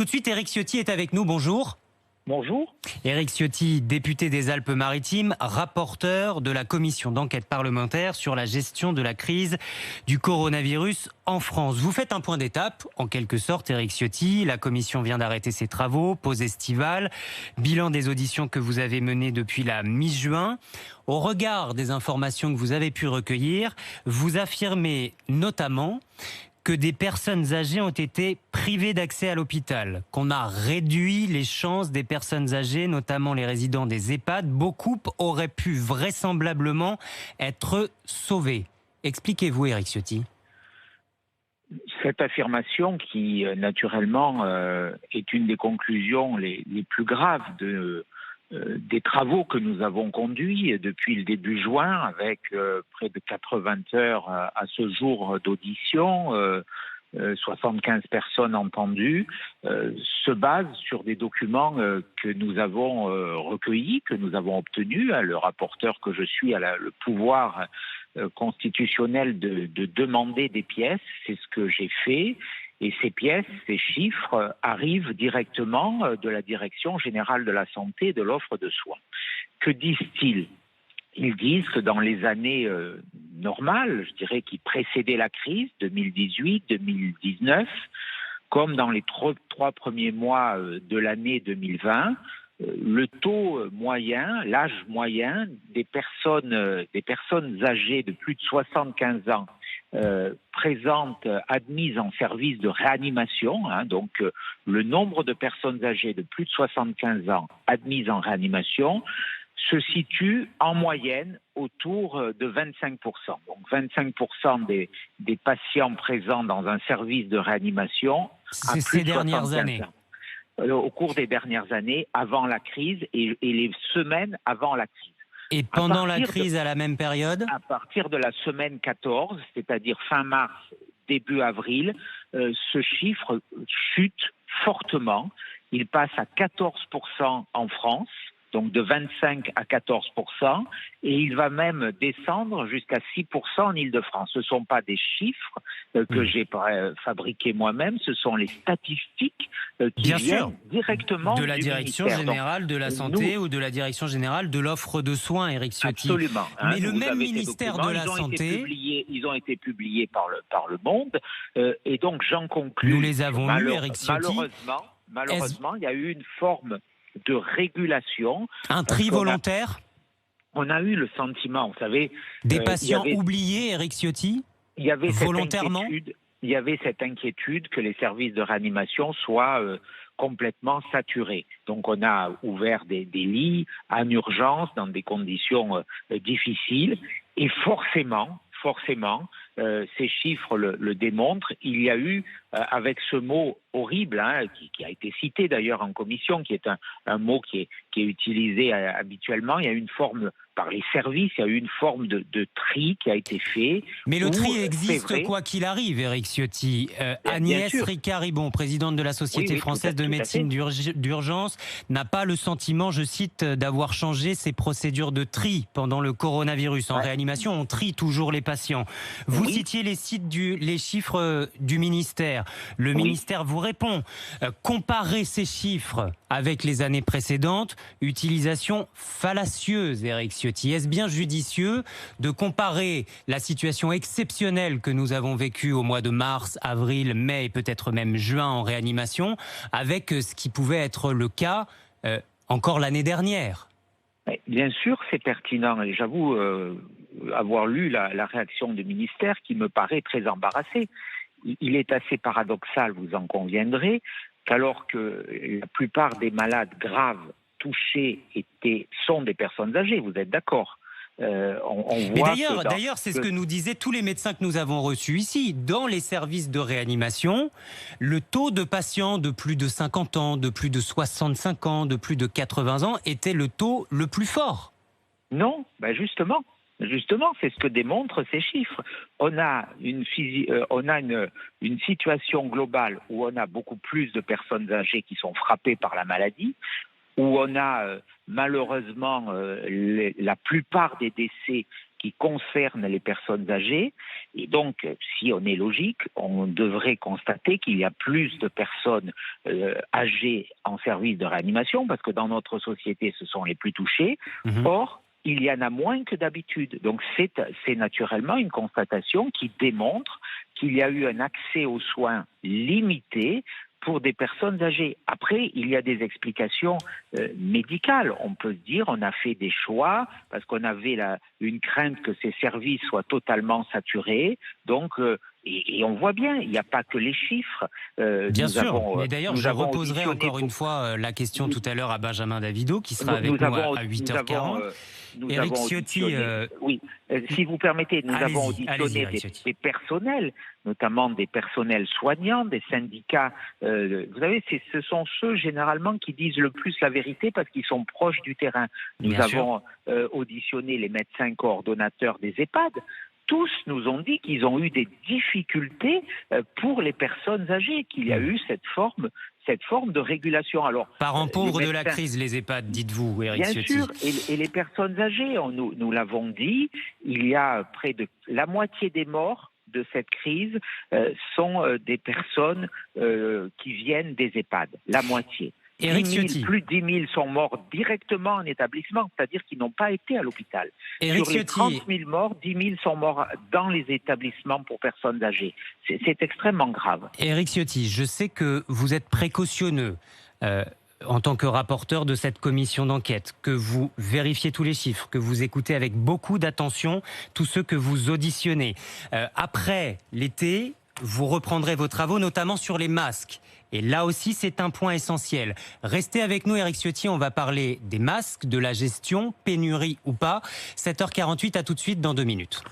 Tout de suite, Éric Ciotti est avec nous. Bonjour. Bonjour. Éric Ciotti, député des Alpes-Maritimes, rapporteur de la commission d'enquête parlementaire sur la gestion de la crise du coronavirus en France. Vous faites un point d'étape, en quelque sorte, Éric Ciotti. La commission vient d'arrêter ses travaux, pause estivale, bilan des auditions que vous avez menées depuis la mi-juin. Au regard des informations que vous avez pu recueillir, vous affirmez notamment que des personnes âgées ont été privées d'accès à l'hôpital, qu'on a réduit les chances des personnes âgées, notamment les résidents des EHPAD. Beaucoup auraient pu vraisemblablement être sauvés. Expliquez-vous, Éric Ciotti. Cette affirmation qui, naturellement, est une des conclusions les plus graves des travaux que nous avons conduits depuis le début juin, avec près de 80 heures à ce jour d'audition, 75 personnes entendues, se base sur des documents que nous avons recueillis, que nous avons obtenus. Le rapporteur que je suis a le pouvoir constitutionnel de demander des pièces. C'est ce que j'ai fait. Et ces pièces, ces chiffres arrivent directement de la Direction générale de la santé et de l'offre de soins. Que disent-ils ? Ils disent que dans les années normales, je dirais qui précédaient la crise, 2018, 2019, comme dans les trois premiers mois de l'année 2020, le taux moyen, l'âge moyen des personnes âgées de plus de 75 ans présentes, admises en service de réanimation, donc le nombre de personnes âgées de plus de 75 ans admises en réanimation se situe en moyenne autour de 25%. Donc 25% des patients présents dans un service de réanimation à plus ces de dernières 75 années. ans. Au cours des dernières années, avant la crise et les semaines avant la crise. Et pendant la crise, à la même période ? À partir de la semaine 14, c'est-à-dire fin mars, début avril, ce chiffre chute fortement. Il passe à 14% en France, donc de 25 à 14%, et il va même descendre jusqu'à 6% en Île-de-France. Ce ne sont pas des chiffres que j'ai fabriqués moi-même, ce sont les statistiques qui viennent directement de la du Direction ministère. générale de la santé ou de la Direction générale de l'offre de soins, Éric Ciotti. Absolument. Mais le même ministère de la Santé... Ils ont été publiés par le Monde, et donc j'en conclus... Nous les avons eus, Éric Ciotti. Malheureusement, il y a eu une forme de régulation. Un tri volontaire ? On a eu le sentiment, vous savez... Des patients oubliés, Éric Ciotti ? Il y avait volontairement ? Il y avait cette inquiétude que les services de réanimation soient complètement saturés. Donc on a ouvert des lits en urgence dans des conditions difficiles. Et forcément, ces chiffres le démontrent, il y a eu, avec ce mot horrible, qui a été cité d'ailleurs en commission, qui est un mot qui est utilisé habituellement, il y a eu une forme, par les services, il y a eu une forme de tri qui a été fait. Mais le tri existe quoi qu'il arrive, Éric Ciotti. Agnès Ricard-Ribon, présidente de la Société française de médecine d'urgence, n'a pas le sentiment, je cite, d'avoir changé ses procédures de tri pendant le coronavirus. En réanimation, on trie toujours les patients. Vous citiez les chiffres du ministère. Le ministère vous répond. Comparez ces chiffres avec les années précédentes, utilisation fallacieuse, Éric Ciotti. Est-ce bien judicieux de comparer la situation exceptionnelle que nous avons vécue au mois de mars, avril, mai et peut-être même juin en réanimation avec ce qui pouvait être le cas encore l'année dernière ? Bien sûr, c'est pertinent et j'avoue avoir lu la réaction du ministère qui me paraît très embarrassée. Il est assez paradoxal, vous en conviendrez, qu'alors que la plupart des malades graves touchés sont des personnes âgées, vous êtes d'accord ? Mais d'ailleurs, c'est ce que nous disaient tous les médecins que nous avons reçus ici. Dans les services de réanimation, le taux de patients de plus de 50 ans, de plus de 65 ans, de plus de 80 ans était le taux le plus fort. Non, justement. Justement, c'est ce que démontrent ces chiffres. On a une situation globale où on a beaucoup plus de personnes âgées qui sont frappées par la maladie, où on a malheureusement la plupart des décès qui concerne les personnes âgées. Et donc, si on est logique, on devrait constater qu'il y a plus de personnes âgées en service de réanimation, parce que dans notre société, ce sont les plus touchés. Or, il y en a moins que d'habitude. Donc c'est naturellement une constatation qui démontre qu'il y a eu un accès aux soins limité pour des personnes âgées. Après, il y a des explications médicales. On peut se dire on a fait des choix parce qu'on avait une crainte que ces services soient totalement saturés. Donc, et on voit bien, il n'y a pas que les chiffres. Bien sûr, mais d'ailleurs je reposerai encore une fois la question tout à l'heure à Benjamin Davido qui sera avec nous à 8h40. Éric Ciotti, oui, si vous permettez, nous avons auditionné des personnels, notamment des personnels soignants, des syndicats. Vous savez, ce sont ceux généralement qui disent le plus la vérité parce qu'ils sont proches du terrain. Nous avons auditionné les médecins coordonnateurs des EHPAD. Tous nous ont dit qu'ils ont eu des difficultés pour les personnes âgées, qu'il y a eu cette forme de régulation. Alors, parents pauvres de la crise, les EHPAD, dites-vous, Éric Ciotti. Bien sûr, et les personnes âgées, nous l'avons dit, il y a près de la moitié des morts de cette crise sont des personnes qui viennent des EHPAD, la moitié. Éric Ciotti. Plus de 10 000 sont morts directement en établissement, c'est-à-dire qu'ils n'ont pas été à l'hôpital. Sur les 30 000 morts, 10 000 sont morts dans les établissements pour personnes âgées. C'est extrêmement grave. Éric Ciotti, je sais que vous êtes précautionneux en tant que rapporteur de cette commission d'enquête, que vous vérifiez tous les chiffres, que vous écoutez avec beaucoup d'attention tous ceux que vous auditionnez. Après l'été, vous reprendrez vos travaux, notamment sur les masques. Et là aussi, c'est un point essentiel. Restez avec nous, Éric Ciotti, on va parler des masques, de la gestion, pénurie ou pas. 7h48, à tout de suite dans 2 minutes.